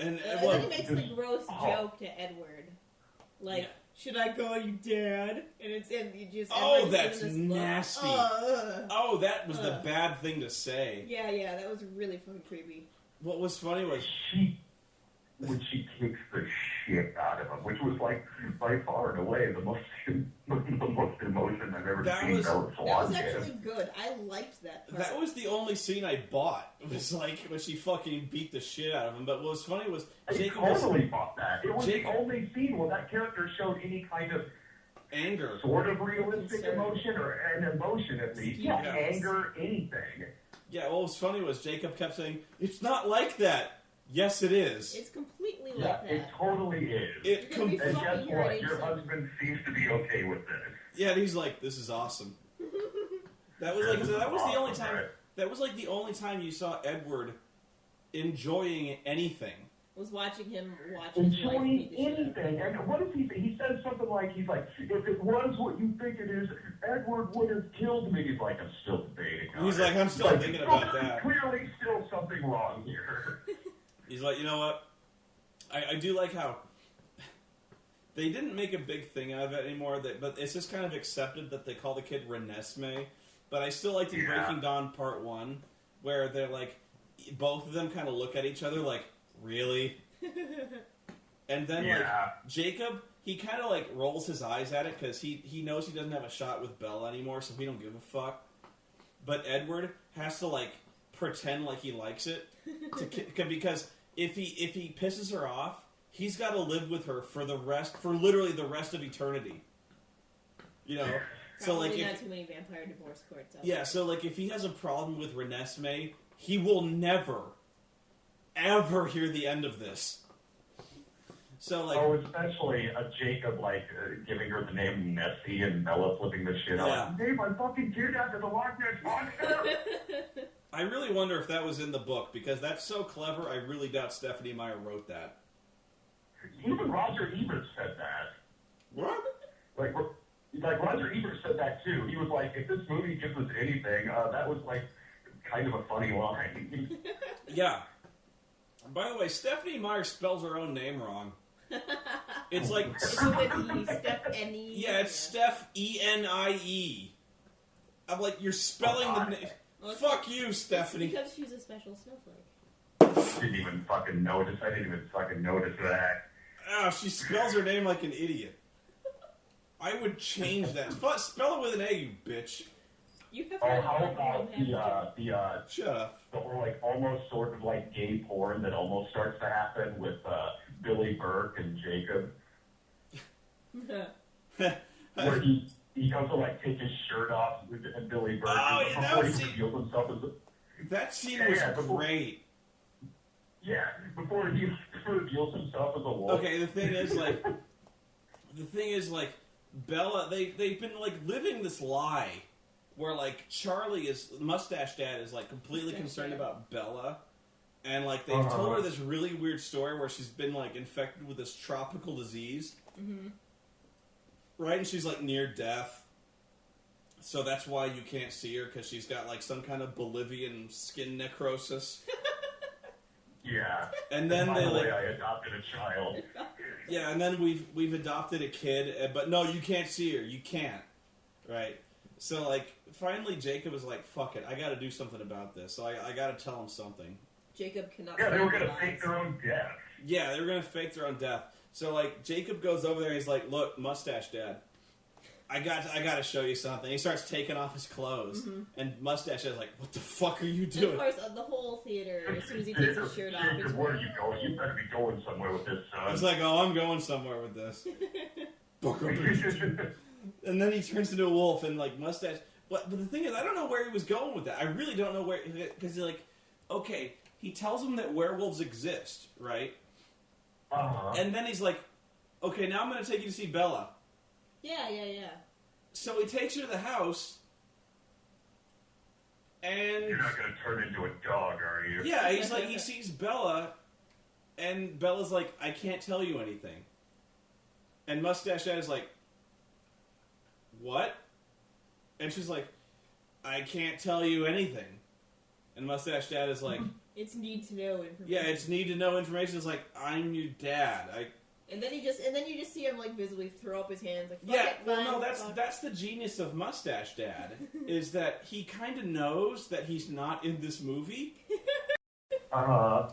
And then he makes the gross joke to Edward. Like, should I call you Dad? And you just... Oh, that's nasty. Oh, that was the bad thing to say. Yeah, that was really fucking creepy. What was funny was... When she kicks the shit out of him, which was like by far and away the most emotion I've ever seen. That was actually good. I liked that part. That was the only scene I bought. It was like when she fucking beat the shit out of him. But what was funny was Jacob totally bought that. It was the only scene where that character showed any kind of anger, sort of realistic emotion or an emotion at least. Yeah, anger, anything. Yeah, what was funny was Jacob kept saying, "It's not like that." Yes, it is. It's completely like that. It totally is. And guess what? Your husband seems to be okay with this. Yeah, and he's like, "This is awesome." That was the only time. Right? That was like the only time you saw Edward enjoying anything. Was watching him enjoying anything. And what does he say? He says something like, "He's like, if it was what you think it is, Edward would have killed me." He's like, "I'm still debating." He's like, "I'm still thinking about that." Clearly, still something wrong here. He's like, you know what? I do like how they didn't make a big thing out of it anymore, but it's just kind of accepted that they call the kid Renesmee. But I still liked in Breaking Dawn Part 1, where they're like, both of them kind of look at each other like, really? And then, like, Jacob, he kind of, like, rolls his eyes at it because he knows he doesn't have a shot with Bella anymore, so he don't give a fuck. But Edward has to, like, pretend like he likes it because if he pisses her off, he's got to live with her for literally the rest of eternity. You know, so like not too many vampire divorce courts. So like if he has a problem with Renesmee, he will never, ever hear the end of this. So like, especially Jacob like giving her the name Nessie and Bella flipping the shit out. Name my fucking kid after the Loch Ness Monster. I really wonder if that was in the book, because that's so clever, I really doubt Stephanie Meyer wrote that. Even Roger Ebert said that. What? Like Roger Ebert said that too. He was like, if this movie gives us anything, that was like kind of a funny line. Yeah. By the way, Stephanie Meyer spells her own name wrong. It's like... Stephanie. Yeah, it's Steph E-N-I-E. I'm like, you're spelling the name... Well, fuck you, Stephanie. It's because she's a special snowflake. Didn't even fucking notice. I didn't even fucking notice that. Oh, she spells her name like an idiot. I would change that. Spell it with an A, you bitch. You have how about the shut up. The whole like almost sort of like gay porn that almost starts to happen with Billy Burke and Jacob, where he comes to like take his shirt off and Billy Burke before he reveals himself as that scene was great. Before he reveals himself as a wolf. Okay, the thing is like Bella, they've been like living this lie where like Mustache Dad is like completely concerned about Bella, and like they've told her this really weird story where she's been like infected with this tropical disease. Mm-hmm. Right, and she's like near death, so that's why you can't see her, because she's got like some kind of Bolivian skin necrosis. Yeah. And then I adopted a child. Yeah, and then we've adopted a kid, but no, you can't see her. You can't. Right. So like finally Jacob was like, "Fuck it, I got to do something about this." So I got to tell him something. Jacob cannot. Yeah, they were gonna fake their own death. Yeah, they were gonna fake their own death. So like Jacob goes over there and he's like, "Look, Mustache Dad, I got to show you something." He starts taking off his clothes, and Mustache Dad's like, "What the fuck are you doing?" And of course, the whole theater, as soon as he takes his shirt off, he's where are you going? You better be going somewhere with this, son. He's like, "Oh, I'm going somewhere with this." And then he turns into a wolf, and like Mustache. But the thing is, I don't know where he was going with that. I really don't know where, because he's like, okay, he tells him that werewolves exist, right? And then he's like, okay, now I'm going to take you to see Bella. Yeah. So he takes her to the house, and... You're not going to turn into a dog, are you? Yeah, he's like, he sees Bella, and Bella's like, I can't tell you anything. And Mustache Dad is like, what? And she's like, I can't tell you anything. And Mustache Dad is like, It's need to know information. Yeah, it's need to know information. It's like, I'm your dad. And then you just see him like visibly throw up his hands, like fuck Yeah, it, well, fine, no, fuck. that's the genius of Mustache Dad, is that he kind of knows that he's not in this movie.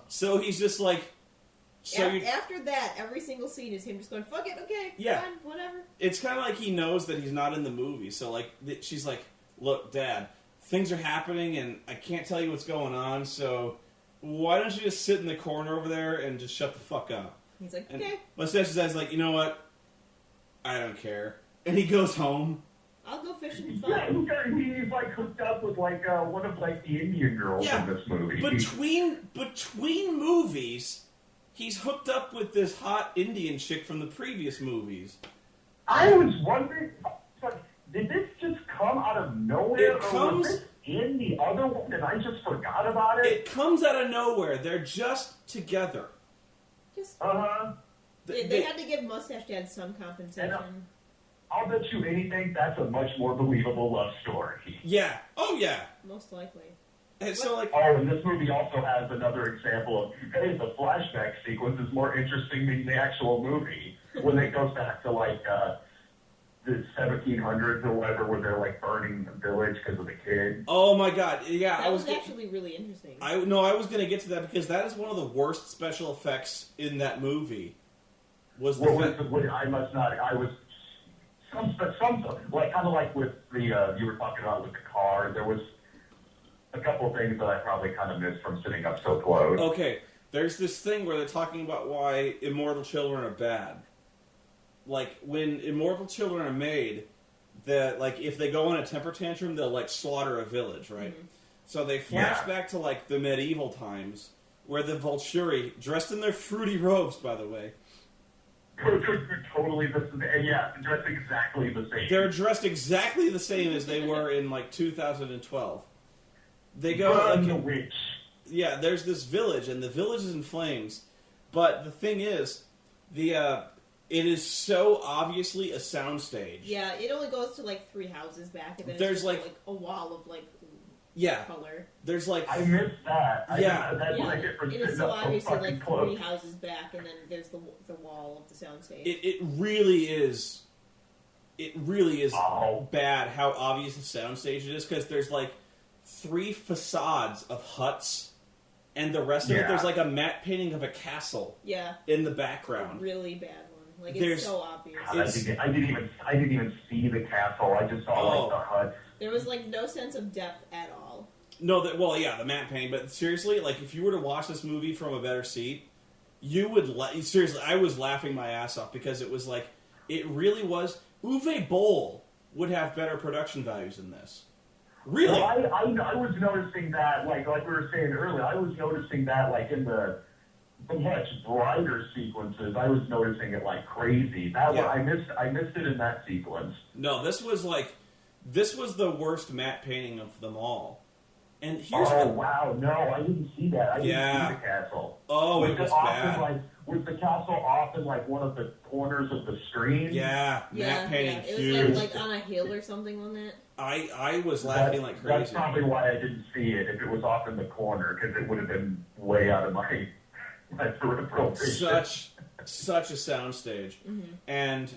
So he's just like, After that, every single scene is him just going, fuck it, okay, Yeah. fine, whatever. It's kind of like he knows that he's not in the movie. So like, she's like, look, Dad, things are happening, and I can't tell you what's going on. So why don't you just sit in the corner over there and just shut the fuck up? He's like, And okay, Mustache Dad's like, you know what? I don't care. And he goes home. I'll go fishing, Yeah, fine. he's like hooked up with like one of like the Indian girls Yeah, in this movie. Between movies, he's hooked up with this hot Indian chick from the previous movies. I was wondering, did this just come out of nowhere, It or comes- was this in the other one and I just forgot about it? It comes out of nowhere. They're just together. Just, They- had to give Mustache Dad some compensation. I'll bet you anything that's a much more believable love story. Yeah. Oh, yeah. Most likely. And so, like, Oh, and this movie also has another example of, hey, the flashback sequence is more interesting than the actual movie. When it goes back to, like, the 1700s or whatever, where they're, like, burning the village because of the kid. oh my god. Yeah, That was actually really interesting. I was going to get to that because that is one of the worst special effects in that movie. Was the I was some like kind of like with the you were talking about with the car. There was a couple of things that I probably kind of missed from sitting up so close. Okay, there's this thing where they're talking about why immortal children are bad. Like, when immortal children are made, that like if they go on a temper tantrum, they'll like slaughter a village, right? Mm-hmm. So they flash back to like the medieval times, where the Volturi, dressed in their fruity robes, by the way, Totally dressed exactly the same. they're dressed exactly the same as they were in like 2012. They go Burn like, the witch. yeah, there's this village, and the village is in flames. But the thing is, it is so obviously a soundstage. Yeah, it only goes to like 3 houses back, and then There's, it's just like- a wall of like Yeah, color. there's like I missed that. That's Yeah, what I get for it is sitting so up so obviously fucking like close. 3 houses back, and then there's the wall of the soundstage. it really is. It really is Oh. bad how obvious the soundstage it is, because there's like 3 facades of huts, and the rest of it Yeah. there's like a matte painting of a castle Yeah, in the a background. really bad one. Like There's- it's so obvious. God, I didn't even see the castle. I just saw like the hut. There was like no sense of depth at all. No, the matte painting. But seriously, like if you were to watch this movie from a better seat, you would. Seriously, I was laughing my ass off because it was like it really was. Uwe Boll would have better production values than this. Really? Well, I was noticing that, like we were saying earlier, I was noticing that, like, in the much brighter sequences, I was noticing it like crazy. That Yeah. one, I missed it in that sequence. No, this was the worst matte painting of them all. And here's Wow, no, I didn't see that. I didn't Yeah. see the castle. Oh, it was bad. Was the castle off in, like, one of the corners of the screen? Yeah, matte painting It huge. was like on a hill or something on that. I was laughing like crazy. That's probably why I didn't see it, if it was off in the corner, because it would have been way out of my peripheral vision. Such a soundstage. Mm-hmm. And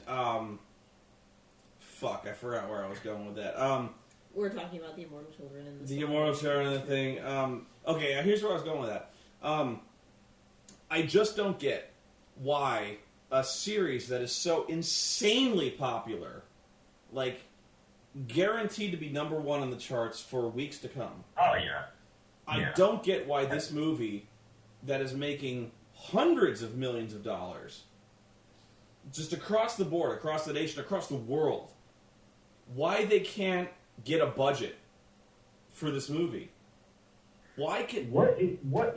fuck, I forgot where I was going with that. We're talking about the immortal children in this. The immortal children and the thing. Okay, here's where I was going with that. I just don't get why a series that is so insanely popular, like guaranteed to be number 1 on the charts for weeks to come. Oh, yeah. I don't get why this movie that is making hundreds of millions of dollars just across the board, across the nation, across the world, why they can't get a budget for this movie. Why can What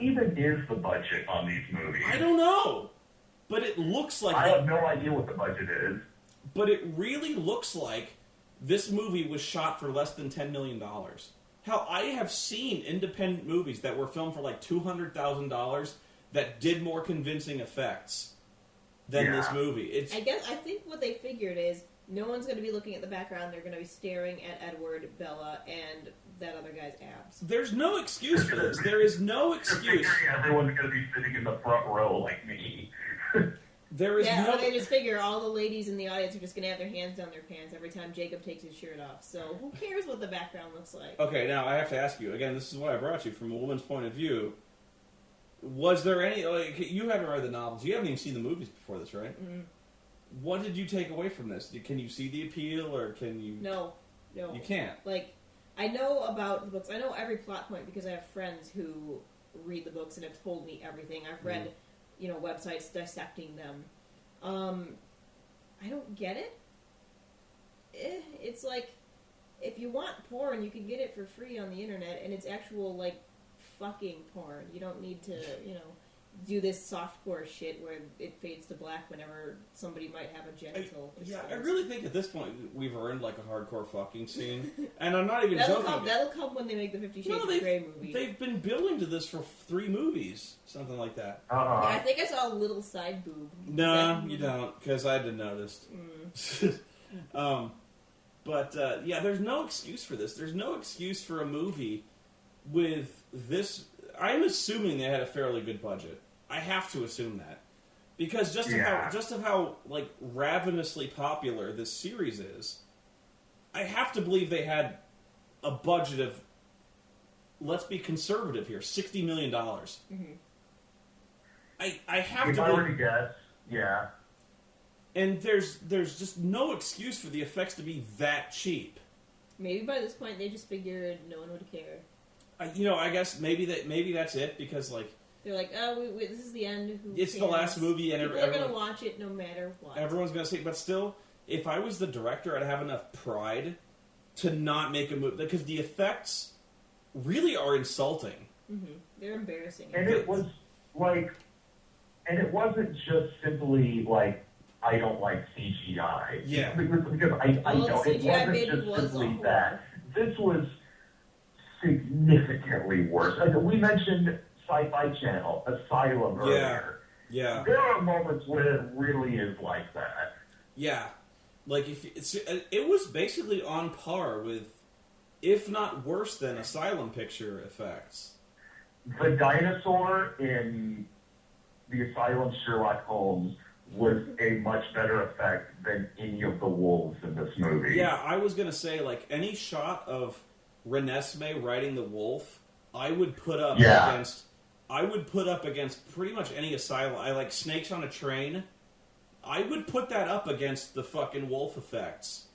even is the budget on these movies? I don't know, but it looks like I have no idea what the budget is. But it really looks like this movie was shot for less than $10 million. Hell, I have seen independent movies that were filmed for like $200,000 that did more convincing effects than this movie. I think what they figured is No one's going to be looking at the background. They're going to be staring at Edward, Bella, and that other guy's abs. There's no excuse for this. There is no excuse. Everyone's going to be sitting in the front row like me. There is no... Or they just figure all the ladies in the audience are just going to have their hands down their pants every time Jacob takes his shirt off. So who cares what the background looks like? Okay, now I have to ask you, again, this is why I brought you, from a woman's point of view. Was there any... Like, you haven't read the novels. You haven't even seen the movies before this, right? Mm-hmm. What did you take away from this? Can you see the appeal, or can you... No. You can't. Like, I know about the books. I know every plot point because I have friends who read the books and have told me everything. I've read, websites dissecting them. I don't get it. It's like, if you want porn, you can get it for free on the internet, and it's actual, like, fucking porn. You don't need to, do this softcore shit where it fades to black whenever somebody might have a genital. I really think at this point we've earned like a hardcore fucking scene, and I'm not even that'll joking. That'll come when they make the 50 Shades of Grey movie. They've been building to this for 3 movies, something like that. Uh-huh. Yeah, I think I saw a little side boob. No, you don't, because I didn't notice. But there's no excuse for this. There's no excuse for a movie with this. I'm assuming they had a fairly good budget. I have to assume that, because just of how like ravenously popular this series is, I have to believe they had a budget of, let's be conservative here, $60 million. Mm-hmm. I have if to. I were to guess, yeah. And there's just no excuse for the effects to be that cheap. Maybe by this point they just figured no one would care. I guess maybe that's it, because like. They're like, oh, this is the end. It's the last movie, and people are going to watch it no matter what. Everyone's going to see it, but still, if I was the director, I'd have enough pride to not make a movie, because the effects really are insulting. Mm-hmm. They're embarrassing. And it was like, and it wasn't just simply like, I don't like CGI. Yeah. Because I don't. It wasn't just simply that. This was significantly worse. Like, we mentioned Sci-Fi Channel, Asylum earlier. Yeah. There are moments where it really is like that. Yeah. Like, it was basically on par with, if not worse than, Asylum picture effects. The dinosaur in the Asylum Sherlock Holmes was a much better effect than any of the wolves in this movie. Yeah, I was going to say, like, any shot of Renesmee riding the wolf, I would put up against pretty much any Asylum. I like Snakes on a Train. I would put that up against the fucking wolf effects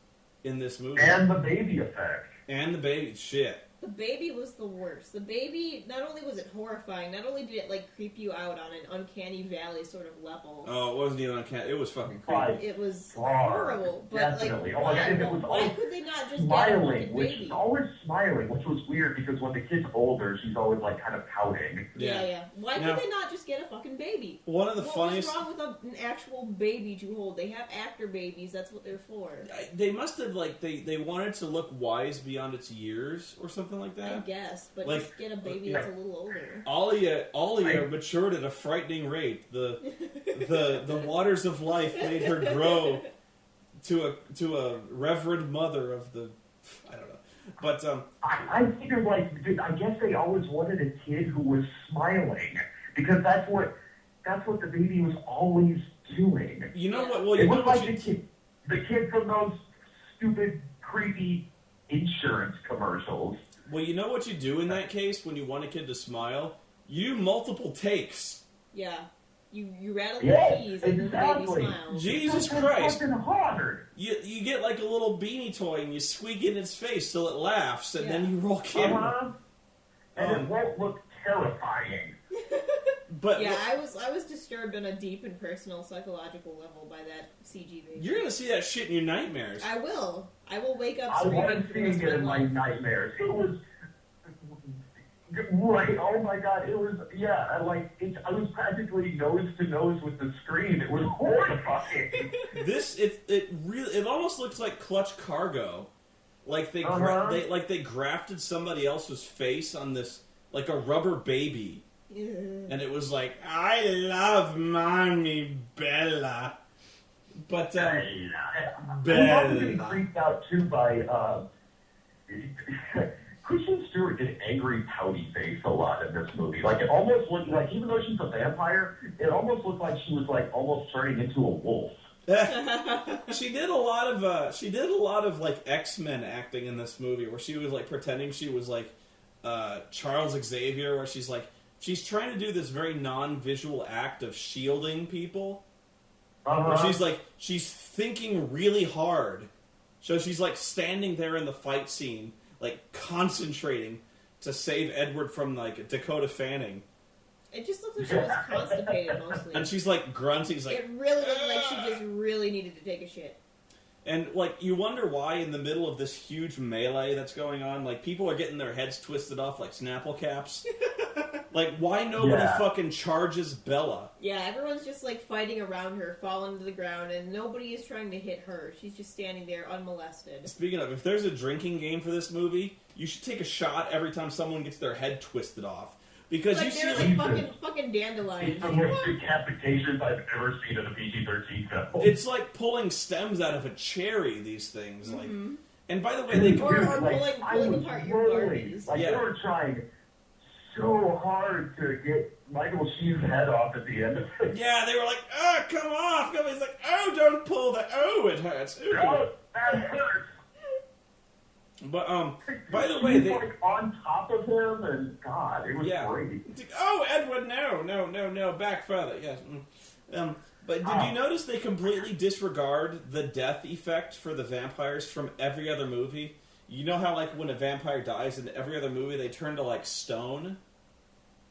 in this movie. And the baby effect. And the baby shit. The baby was the worst. The baby, not only was it horrifying, not only did it like creep you out on an uncanny valley sort of level. Oh, it wasn't even uncanny. It was fucking creepy. It was horrible. But definitely. like, why could they not just smiling, get a which baby? is always smiling, which was weird because when the kid's older, she's always like kind of pouting. Yeah. Why could they not just get a fucking baby? One of the funniest. What's wrong with an actual baby to hold? They have actor babies. That's what they're for. They must have like they wanted to look wise beyond its years or something like that. I guess, but like, just get a baby that's a little older. Alia matured at a frightening rate. The waters of life made her grow to a reverend mother of the. I don't know, but I figured like I guess they always wanted a kid who was smiling because that's what the baby was always doing. You know what? Well, it was like the kid from those stupid, creepy insurance commercials. Well, you know what you do in that case when you want a kid to smile? You do multiple takes. Yeah. You rattle your keys and then the baby smiles. Jesus That's Christ. fucking hard. You get like a little beanie toy and you squeak it in its face till it laughs and then you roll camera. And it won't look terrifying. But yeah, I was disturbed on a deep and personal psychological level by that CG baby. You're gonna see that shit in your nightmares. I will wake up I screaming wasn't for the seeing rest it of in my nightmares. It was right. Oh my god! It was I was practically nose to nose with the screen. It was horrifying. It almost looks like Clutch Cargo, like they grafted somebody else's face on this like a rubber baby. And it was like, I love Mommy Bella. But I'm also getting Bella. creeped out too by Kristen Stewart did angry pouty face a lot in this movie. Like it almost looked like, even though she's a vampire, it almost looked like she was like almost turning into a wolf. She did a lot of like X-Men acting in this movie, where she was like pretending she was like Charles Xavier, where she's trying to do this very non-visual act of shielding people. Where she's thinking really hard. So she's like standing there in the fight scene, like concentrating to save Edward from like Dakota Fanning. It just looked like she was constipated mostly. And she's like grunting. She's like, it really looked like she just really needed to take a shit. and like you wonder why in the middle of this huge melee that's going on, like people are getting their heads twisted off like Snapple caps. Like why nobody fucking charges Bella? Yeah, everyone's just like fighting around her, falling to the ground, and nobody is trying to hit her. She's just standing there unmolested. Speaking of, if there's a drinking game for this movie, you should take a shot every time someone gets their head twisted off. Because like you see, they're like, like fucking dandelions. It's the most decapitations I've ever seen in a PG-13 film. it's like pulling stems out of a cherry, these things. Like, and by the way, they Or Like, pulling apart your rolling. Barbies. Like Yeah. they were trying so hard to get Michael Sheen's head off at the end of it. yeah, they were like, "Oh, come off!" He's like, "Oh, don't pull that. Oh, it hurts." Ooh. Oh, that hurts. But by the way, She's they like on top of him, and God, it was great. It's like, oh, Edward, no, back further. Yes. But did you notice they completely disregard the death effect for the vampires from every other movie? You know how, like, when a vampire dies in every other movie, they turn to, like, stone?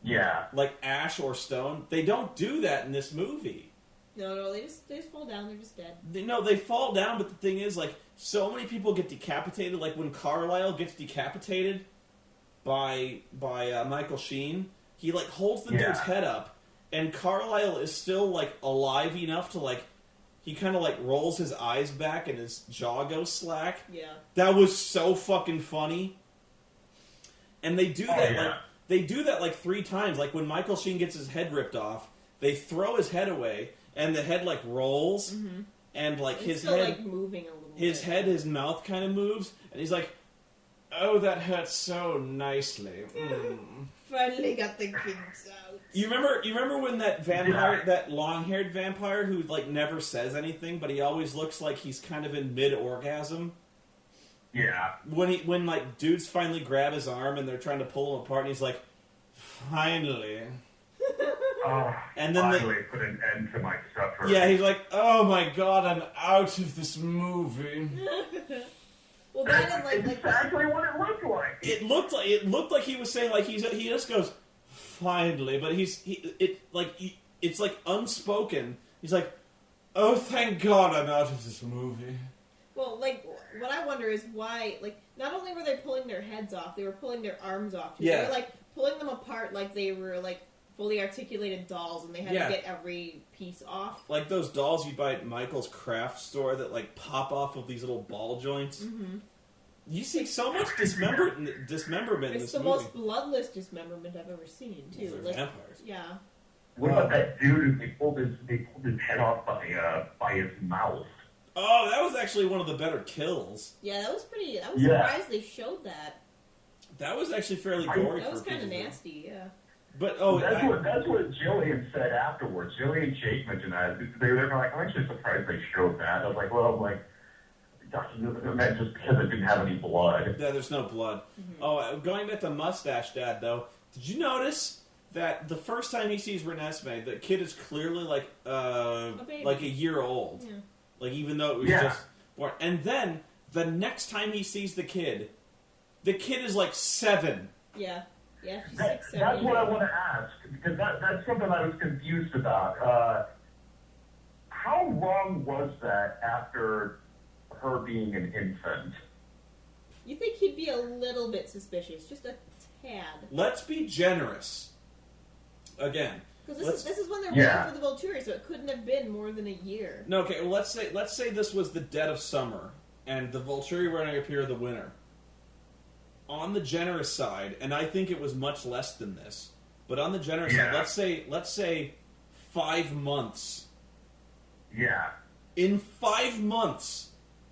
Yeah. Like ash or stone? They don't do that in this movie. No, they just fall down. They're just dead. They fall down, but the thing is, like, so many people get decapitated. Like, when Carlisle gets decapitated by Michael Sheen, he, like, holds the dude's head up, and Carlisle is still, like, alive enough to, like, he kind of, like, rolls his eyes back and his jaw goes slack. Yeah. That was so fucking funny. And they do that, like, they do that, like, 3 times. Like, when Michael Sheen gets his head ripped off, they throw his head away, and the head, like, rolls, and, like, It's his still, head... like, moving a little His bit. head, his mouth kind of moves, and he's like, "Oh, that hurts so nicely." Finally got the kinks out. You remember when that vampire, that long-haired vampire who like never says anything, but he always looks like he's kind of in mid-orgasm? Yeah. When like dudes finally grab his arm and they're trying to pull him apart, and he's like, "Finally." And then finally put an end to my suffering. yeah, he's like, "Oh my god, I'm out of this movie." Well, that and That's like exactly what it looked like. It looked like he was saying like he just goes, "Finally," but it's like unspoken. He's like, "Oh, thank God, I'm out of this movie." well, like what I wonder is why, like, not only were they pulling their heads off, they were pulling their arms off. Too. Yeah. They were like pulling them apart like they were like fully articulated dolls, and they had to get every piece off. Like those dolls you buy at Michael's craft store that like pop off of these little ball joints. Mm-hmm. You see so much dismemberment in It's this the movie. most bloodless dismemberment I've ever seen, too. They're Like, vampires. yeah. What about that dude who they pulled his head off by his mouth? Oh, that was actually one of the better kills. Yeah, that was pretty. I was surprised they showed that. That was actually fairly gory. That was for kind of PG. nasty, yeah. But that's what Jillian said afterwards. Jillian Jake mentioned that. They were like, I'm actually surprised they showed that. I was like, well, like, just because it didn't have any blood. Yeah, there's no blood. Mm-hmm. Oh, going back to Mustache Dad, though, did you notice that the first time he sees Renesmee, the kid is clearly like a year old? Yeah. Like, even though it was just born. And then, the next time he sees the kid is like 7. Yeah. Yeah, she's That, 6, 7. that's what I want to ask, because that's something I was confused about. How long was that after her being an infant? You think he'd be a little bit suspicious, just a tad. Let's be generous. Again. Because this is when they're waiting for the Volturi, so it couldn't have been more than a year. No, okay, well, let's say this was the dead of summer, and the Volturi were going to appear in the winter. On the generous side, and I think it was much less than this, but on the generous side, let's say 5 months. Yeah. In 5 months,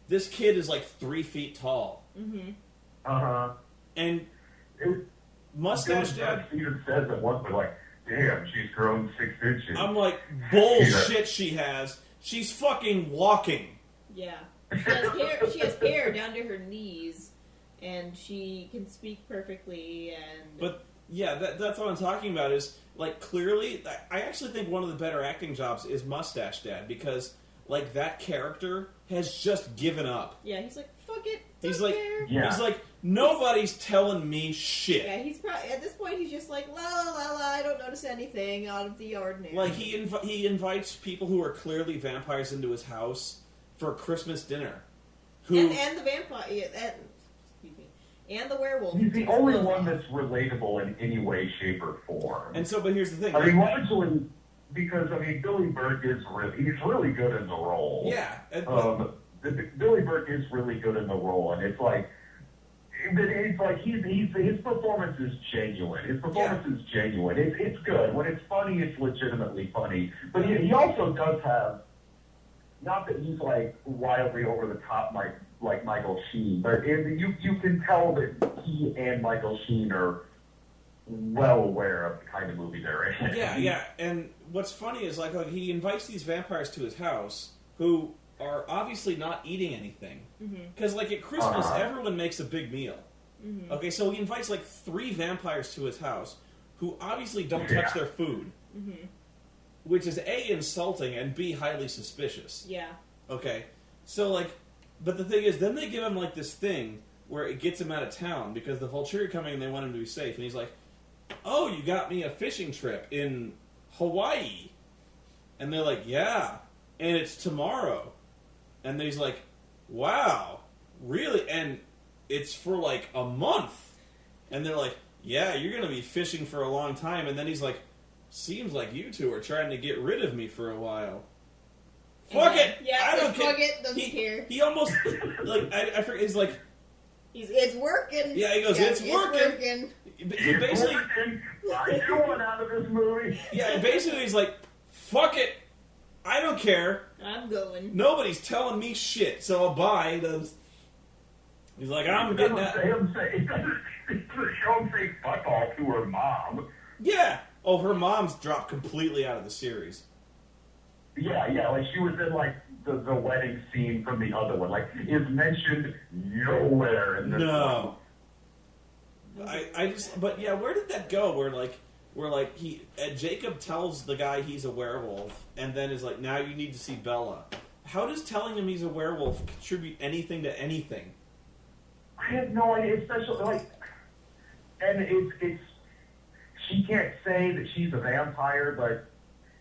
this kid is like 3 feet tall. Mm-hmm. Uh-huh. And Mustache Dad even says at one point, like, damn, she's grown 6 inches. I'm like, bullshit she has. She's fucking walking. Yeah. She has hair down to her knees, and she can speak perfectly, and... But, yeah, that's what I'm talking about is, like, clearly, I actually think one of the better acting jobs is Mustache Dad, because, like, that character has just given up. Yeah, he's like, fuck it, He's don't like, care. Yeah. He's like, nobody's telling me shit. Yeah, he's probably, at this point, he's just like, la la la la, I don't notice anything out of the ordinary. Like, he invites people who are clearly vampires into his house for Christmas dinner. Who... And the vampire, excuse me, and the werewolf. He's the only one that's relatable in any way, shape, or form. And so, but here's the thing. I mean, largely because, I mean, Billy Burke is he's really good in the role. Yeah. Billy Burke is really good in the role, and it's like his performance is genuine. His performance is genuine. It's good. When it's funny, it's legitimately funny. But he also does have, not that he's like wildly over the top like Michael Sheen, but you can tell that he and Michael Sheen are well aware of the kind of movie they're in. Yeah. And what's funny is like he invites these vampires to his house who are obviously not eating anything. Because, like, at Christmas, everyone makes a big meal. Mm-hmm. Okay, so he invites, like, 3 vampires to his house who obviously don't touch their food. Mm-hmm. Which is, A, insulting, and B, highly suspicious. Yeah. Okay, so, like, but the thing is, then they give him, like, this thing where it gets him out of town because the Vulture are coming and they want him to be safe. And he's like, oh, you got me a fishing trip in Hawaii. And they're like, yeah, and it's tomorrow. And he's like, wow, really? And it's for like a month. And they're like, yeah, you're going to be fishing for a long time. And then he's like, seems like you two are trying to get rid of me for a while. Fuck it! Yeah, I don't care. Fuck it, doesn't care. He almost, like, I forget, he's like... It's working. Yeah, he goes, it's working. He basically... I do one out of this movie. Yeah, basically he's like, fuck it. I don't care. I'm going. Nobody's telling me shit, so I'll buy those. He's like, I'm getting that. Show him say fuck all to her mom. Yeah. Oh, her mom's dropped completely out of the series. Yeah, like she was in like the wedding scene from the other one. Like, is mentioned nowhere in this one. I just, but yeah, where did that go? Where Jacob tells the guy he's a werewolf, and then is like, now you need to see Bella. How does telling him he's a werewolf contribute anything to anything? I have no idea, especially like, and it's she can't say that she's a vampire, but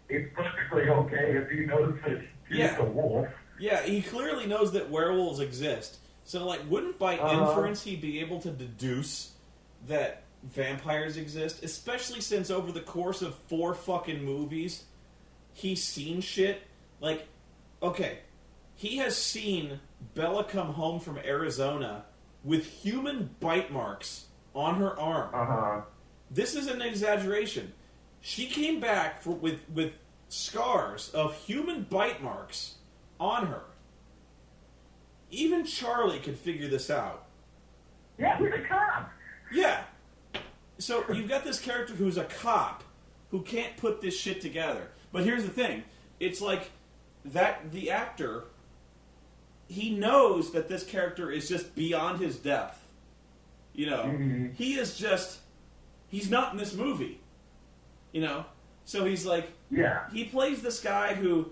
it's perfectly okay if he knows that she's a wolf. Yeah, he clearly knows that werewolves exist. So, like, wouldn't by inference he be able to deduce that vampires exist? Especially since over the course of 4 fucking movies, he's seen shit. Like, okay, he has seen Bella come home from Arizona with human bite marks on her arm. This is an exaggeration. She came back with scars of human bite marks on her. Even Charlie could figure this out. Yeah, who's a cop? Yeah. So you've got this character who's a cop who can't put this shit together. But here's the thing. It's like that the actor, he knows that this character is just beyond his depth. You know, he is just, he's not in this movie. You know? So he's like, he plays this guy who,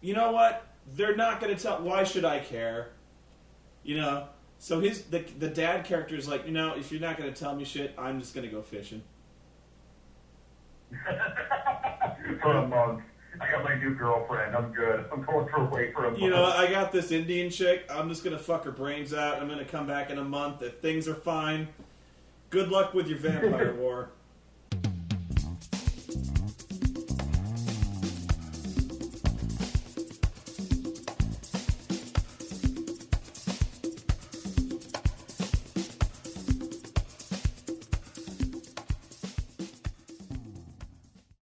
you know what? They're not going to tell, why should I care? You know? So the dad character is like, you know, if you're not going to tell me shit, I'm just going to go fishing. For a month. I got my new girlfriend. I'm good. I'm going away for a month. You know, I got this Indian chick. I'm just going to fuck her brains out. I'm going to come back in a month. If things are fine, good luck with your vampire war.